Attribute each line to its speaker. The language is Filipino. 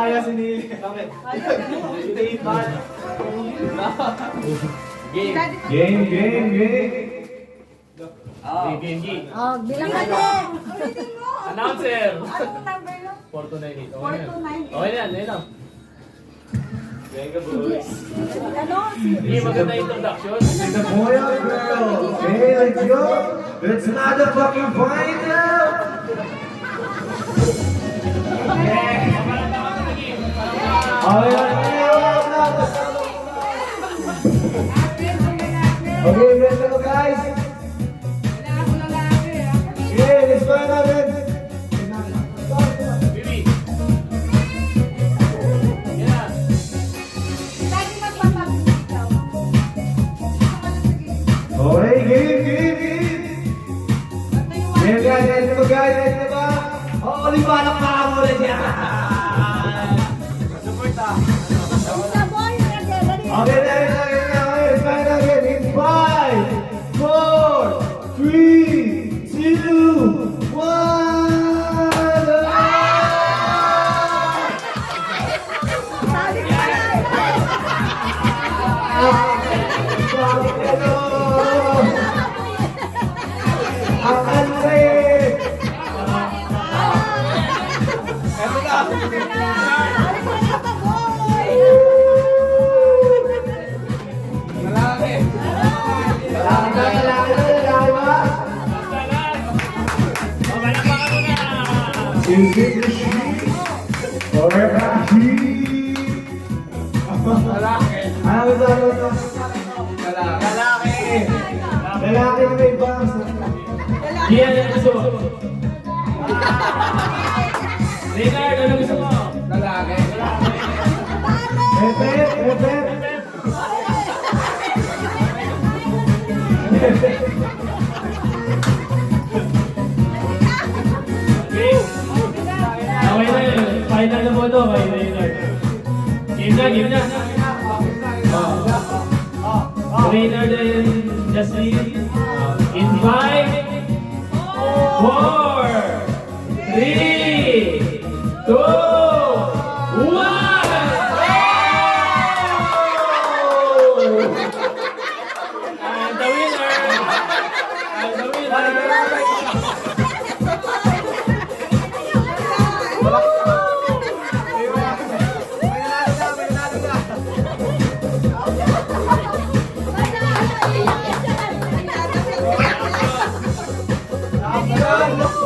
Speaker 1: Kaya sinili. Bakit? Stay back. Game.
Speaker 2: Game, game, game.
Speaker 1: Game.
Speaker 3: Oh, bilang natin.
Speaker 1: Announcer.
Speaker 4: Anong number no?
Speaker 1: 4298.
Speaker 4: 4298.
Speaker 1: Okay na yan. Ayun na. Mega boys.
Speaker 4: Ano?
Speaker 1: Hindi maganda introduction.
Speaker 2: It's a boy or girl. Okay, let's go. It's another fucking final. Okay, let's go guys. Okay, let's go natin.
Speaker 1: Bibi. Yan na.
Speaker 4: Lagi magpapagod daw.
Speaker 2: Okay, game, game, game. Ayan guys, let's go guys, let's go. Oh, liwanag na ako ulit yan.
Speaker 1: Support ah.
Speaker 4: Isa boy, ready?
Speaker 2: Okay, let's go natin in 5, 4, 3, 2, 1.
Speaker 4: Sabi ko
Speaker 2: Ang Andre! Is it the sheep or a sheep? Ano ba ito?
Speaker 1: Lalaki.
Speaker 2: Lalaki na may bangs.
Speaker 1: Yan ang gusto mo. Leonard, ano gusto mo? Lalaki.
Speaker 2: Repet, repet.
Speaker 1: Okay. Okay na yun. Final na po ito kay Leonard. Game na. Leonard and Jasmine. In 5, 4, 3, 2, 1! And the winner!
Speaker 4: Ano?